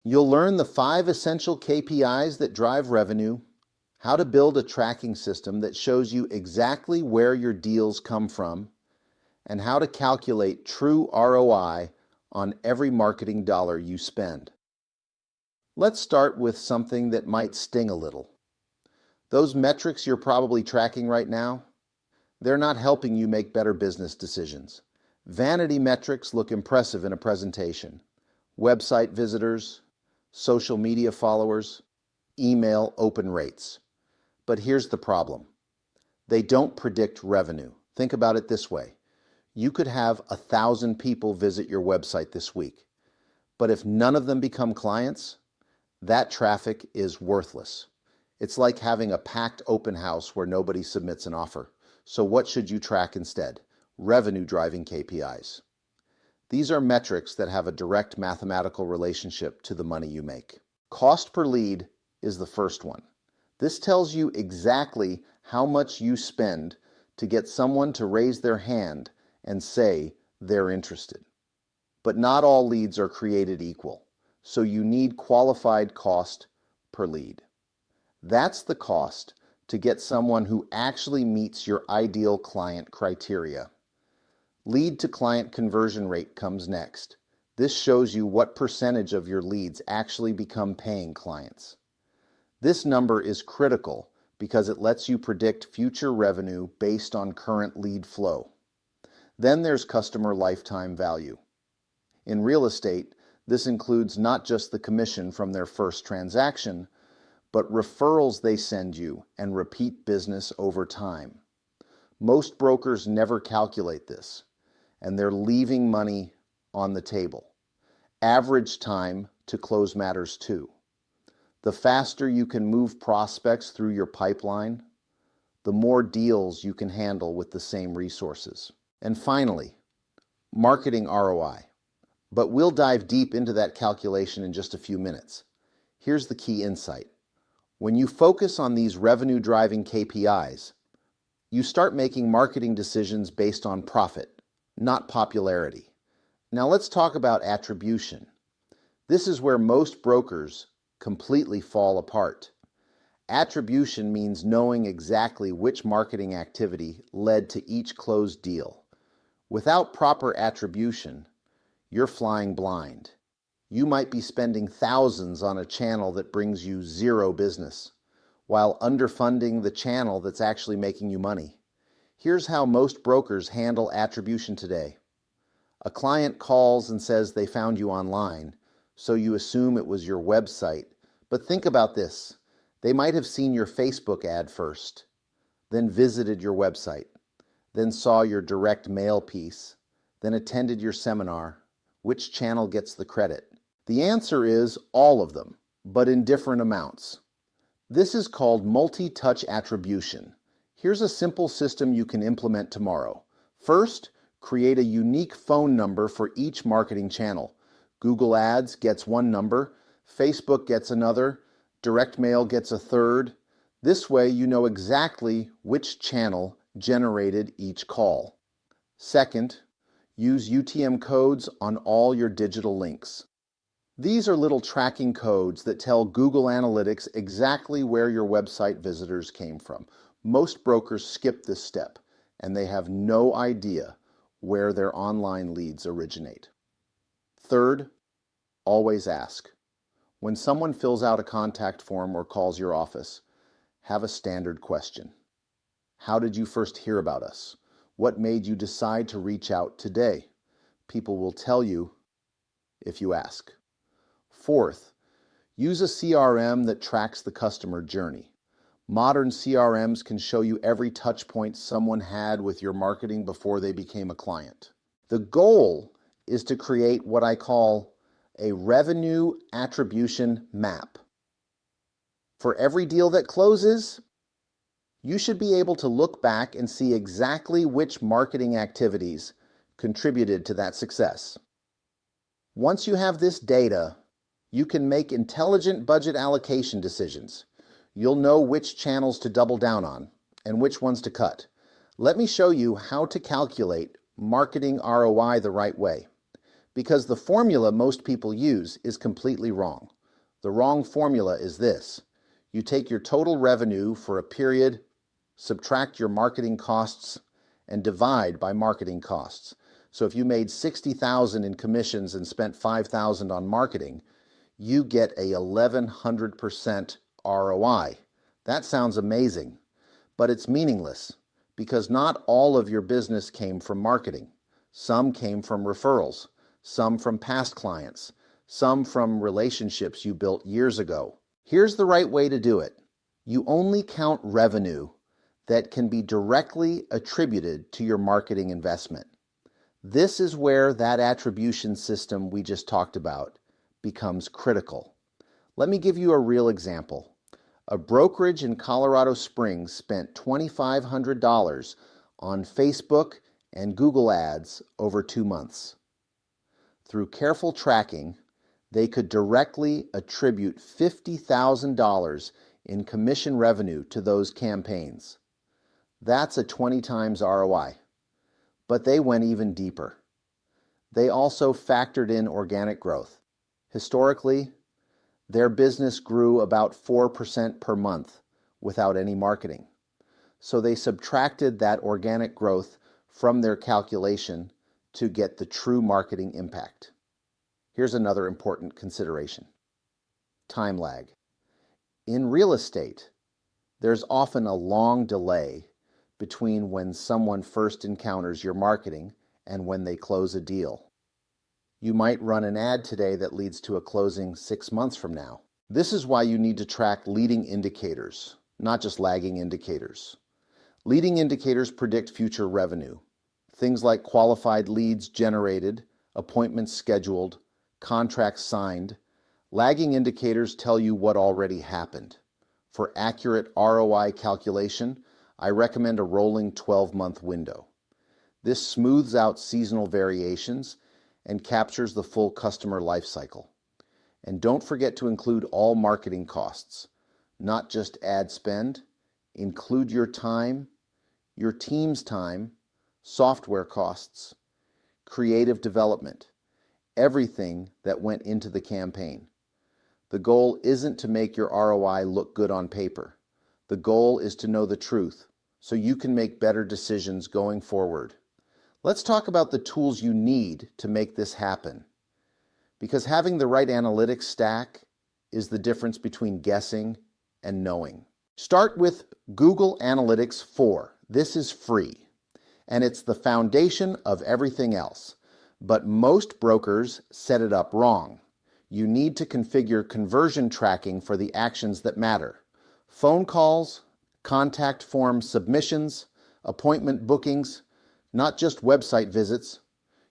You'll learn the 5 essential KPIs that drive revenue, how to build a tracking system that shows you exactly where your deals come from, and how to calculate true ROI on every marketing dollar you spend. Let's start with something that might sting a little. Those metrics you're probably tracking right now, they're not helping you make better business decisions. Vanity metrics look impressive in a presentation. Website visitors, social media followers, email open rates. But here's the problem. They don't predict revenue. Think about it this way. You could have 1,000 people visit your website this week, but if none of them become clients, that traffic is worthless. It's like having a packed open house where nobody submits an offer. So what should you track instead? Revenue-driving KPIs. These are metrics that have a direct mathematical relationship to the money you make. Cost per lead is the first one. This tells you exactly how much you spend to get someone to raise their hand and say they're interested. But not all leads are created equal, so you need qualified cost per lead. That's the cost to get someone who actually meets your ideal client criteria. Lead to client conversion rate comes next. This shows you what percentage of your leads actually become paying clients. This number is critical because it lets you predict future revenue based on current lead flow. Then there's customer lifetime value. In real estate, this includes not just the commission from their first transaction, but referrals they send you and repeat business over time. Most brokers never calculate this, and they're leaving money on the table. Average time to close matters too. The faster you can move prospects through your pipeline, the more deals you can handle with the same resources. And finally, marketing ROI. But we'll dive deep into that calculation in just a few minutes. Here's the key insight. When you focus on these revenue-driving KPIs, you start making marketing decisions based on profit, not popularity. Now let's talk about attribution. This is where most brokers completely fall apart. Attribution means knowing exactly which marketing activity led to each closed deal. Without proper attribution, you're flying blind. You might be spending thousands on a channel that brings you zero business, while underfunding the channel that's actually making you money. Here's how most brokers handle attribution today. A client calls and says they found you online, so you assume it was your website. But think about this. They might have seen your Facebook ad first, then visited your website, then saw your direct mail piece, then attended your seminar. Which channel gets the credit? The answer is all of them, but in different amounts. This is called multi-touch attribution. Here's a simple system you can implement tomorrow. First, create a unique phone number for each marketing channel. Google Ads gets one number, Facebook gets another, direct mail gets a third. This way you know exactly which channel generated each call. Second, use UTM codes on all your digital links. These are little tracking codes that tell Google Analytics exactly where your website visitors came from. Most brokers skip this step, and they have no idea where their online leads originate. Third, always ask. When someone fills out a contact form or calls your office, have a standard question. How did you first hear about us? What made you decide to reach out today? People will tell you if you ask. Fourth, use a CRM that tracks the customer journey. Modern CRMs can show you every touch point someone had with your marketing before they became a client. The goal is to create what I call a revenue attribution map. For every deal that closes, you should be able to look back and see exactly which marketing activities contributed to that success. Once you have this data, you can make intelligent budget allocation decisions. You'll know which channels to double down on and which ones to cut. Let me show you how to calculate marketing ROI the right way. because the formula most people use is completely wrong. The wrong formula is this. You take your total revenue for a period, subtract your marketing costs, and divide by marketing costs. So if you made $60,000 in commissions and spent $5,000 on marketing, you get a 1,100% ROI. That sounds amazing, but it's meaningless because not all of your business came from marketing. Some came from referrals, some from past clients, some from relationships you built years ago. Here's the right way to do it. You only count revenue that can be directly attributed to your marketing investment. This is where that attribution system we just talked about becomes critical. Let me give you a real example. A brokerage in Colorado Springs spent $2,500 on Facebook and Google ads over 2 months. Through careful tracking, they could directly attribute $50,000 in commission revenue to those campaigns. That's a 20 times ROI. But they went even deeper. They also factored in organic growth. Historically, their business grew about 4% per month without any marketing. So they subtracted that organic growth from their calculation to get the true marketing impact. Here's another important consideration. Time lag. In real estate, there's often a long delay between when someone first encounters your marketing and when they close a deal. You might run an ad today that leads to a closing 6 months from now. This is why you need to track leading indicators, not just lagging indicators. Leading indicators predict future revenue. Things like qualified leads generated, appointments scheduled, contracts signed. Lagging indicators tell you what already happened. For accurate ROI calculation, I recommend a rolling 12-month window. This smooths out seasonal variations and captures the full customer life cycle. And don't forget to include all marketing costs, not just ad spend. Include your time, your team's time, software costs, creative development, everything that went into the campaign. The goal isn't to make your ROI look good on paper. The goal is to know the truth so you can make better decisions going forward. Let's talk about the tools you need to make this happen. Because having the right analytics stack is the difference between guessing and knowing. Start with Google Analytics 4. This is free, and it's the foundation of everything else. But most brokers set it up wrong. You need to configure conversion tracking for the actions that matter. Phone calls, contact form submissions, appointment bookings, not just website visits.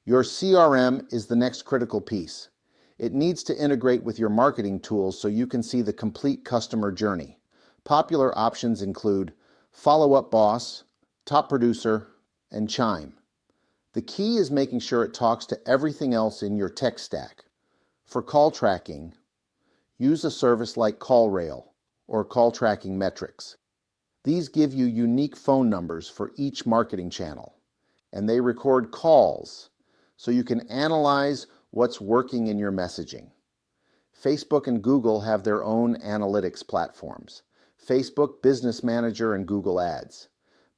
Your CRM is the next critical piece. It needs to integrate with your marketing tools so you can see the complete customer journey. Popular options include Follow Up Boss, Top Producer, and Chime. The key is making sure it talks to everything else in your tech stack. For call tracking, use a service like CallRail or Call Tracking Metrics. These give you unique phone numbers for each marketing channel, and they record calls so you can analyze what's working in your messaging. Facebook and Google have their own analytics platforms, Facebook Business Manager and Google Ads.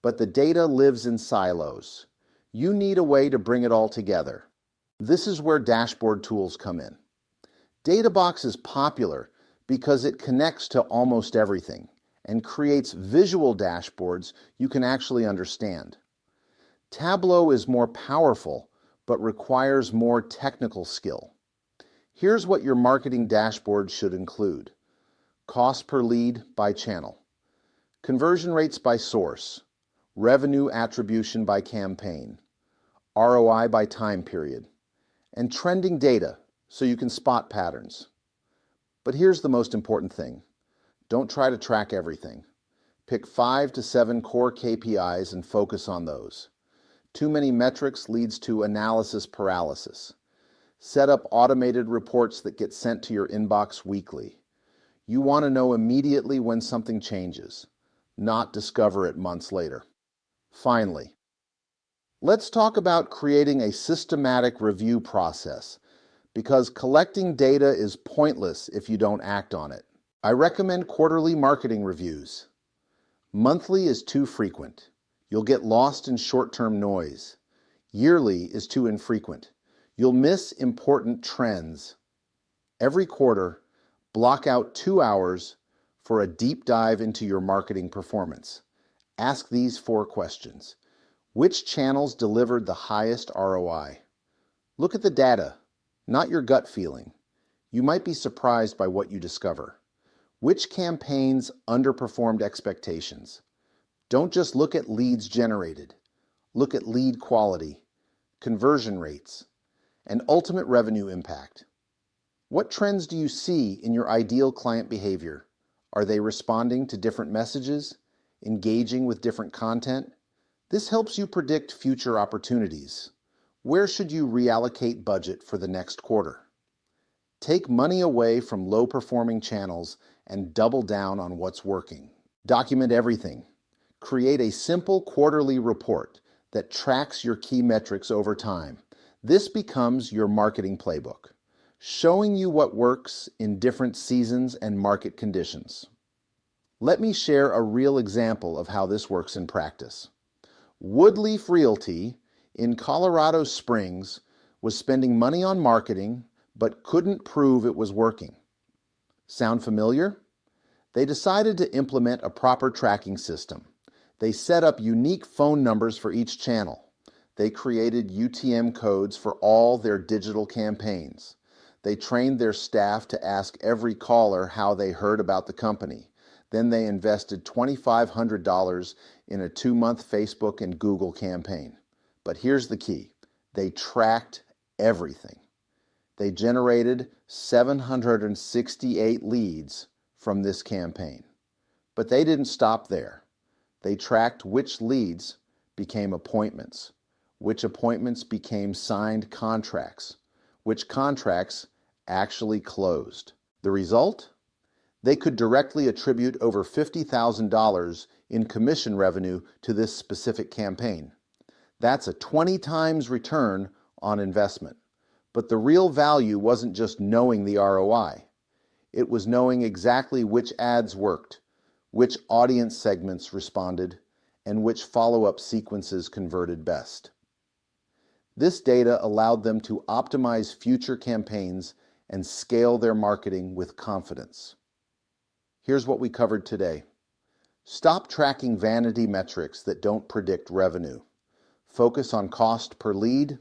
But the data lives in silos. You need a way to bring it all together. This is where dashboard tools come in. DataBox is popular because it connects to almost everything and creates visual dashboards you can actually understand. Tableau is more powerful but requires more technical skill. Here's what your marketing dashboard should include. Cost per lead by channel, conversion rates by source, revenue attribution by campaign, ROI by time period, and trending data so you can spot patterns. But here's the most important thing. Don't try to track everything. Pick 5 to 7 core KPIs and focus on those. Too many metrics leads to analysis paralysis. Set up automated reports that get sent to your inbox weekly. You want to know immediately when something changes, not discover it months later. Finally, Let's talk about creating a systematic review process, because collecting data is pointless if you don't act on it. I recommend quarterly marketing reviews. Monthly is too frequent. You'll get lost in short-term noise. Yearly is too infrequent. You'll miss important trends. Every quarter, block out 2 hours for a deep dive into your marketing performance. Ask these 4 questions. Which channels delivered the highest ROI? Look at the data, not your gut feeling. You might be surprised by what you discover. Which campaigns underperformed expectations? Don't just look at leads generated. Look at lead quality, conversion rates, and ultimate revenue impact. What trends do you see in your ideal client behavior? Are they responding to different messages, engaging with different content? This helps you predict future opportunities. Where should you reallocate budget for the next quarter? Take money away from low-performing channels and double down on what's working. Document everything. Create a simple quarterly report that tracks your key metrics over time. This becomes your marketing playbook, showing you what works in different seasons and market conditions. Let me share a real example of how this works in practice. Woodleaf Realty in Colorado Springs was spending money on marketing but couldn't prove it was working. Sound familiar? They decided to implement a proper tracking system. They set up unique phone numbers for each channel. They created UTM codes for all their digital campaigns. They trained their staff to ask every caller how they heard about the company. Then they invested $2,500 in a 2-month Facebook and Google campaign. But here's the key. They tracked everything. They generated 768 leads from this campaign. But they didn't stop there. They tracked which leads became appointments, which appointments became signed contracts, which contracts actually closed. The result? They could directly attribute over $50,000 in commission revenue to this specific campaign. That's a 20 times return on investment. But the real value wasn't just knowing the ROI. It was knowing exactly which ads worked, which audience segments responded, and which follow-up sequences converted best. This data allowed them to optimize future campaigns and scale their marketing with confidence. Here's what we covered today. Stop tracking vanity metrics that don't predict revenue. Focus on cost per lead,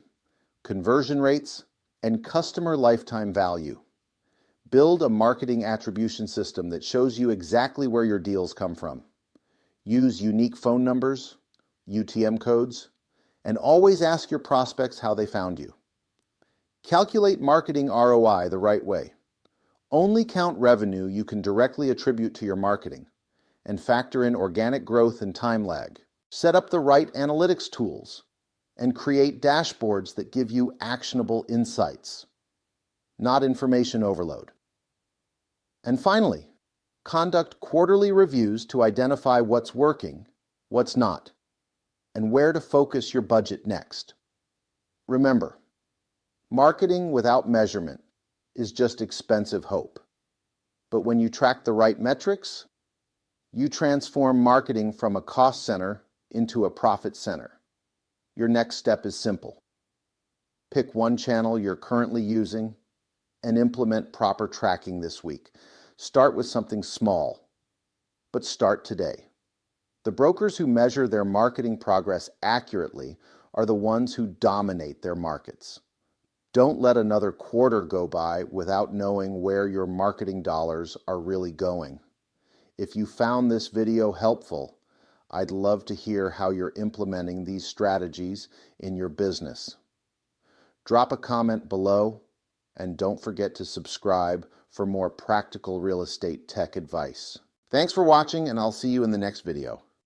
conversion rates, and customer lifetime value. Build a marketing attribution system that shows you exactly where your deals come from. Use unique phone numbers, UTM codes, and always ask your prospects how they found you. Calculate marketing ROI the right way. Only count revenue you can directly attribute to your marketing, and factor in organic growth and time lag. Set up the right analytics tools, and create dashboards that give you actionable insights, not information overload. And finally, conduct quarterly reviews to identify what's working, what's not, and where to focus your budget next. Remember, marketing without measurement is just expensive hope. But when you track the right metrics, you transform marketing from a cost center into a profit center. Your next step is simple. Pick one channel you're currently using and implement proper tracking this week. Start with something small, but start today. The brokers who measure their marketing progress accurately are the ones who dominate their markets. Don't let another quarter go by without knowing where your marketing dollars are really going. If you found this video helpful, I'd love to hear how you're implementing these strategies in your business. Drop a comment below, and don't forget to subscribe for more practical real estate tech advice. Thanks for watching, and I'll see you in the next video.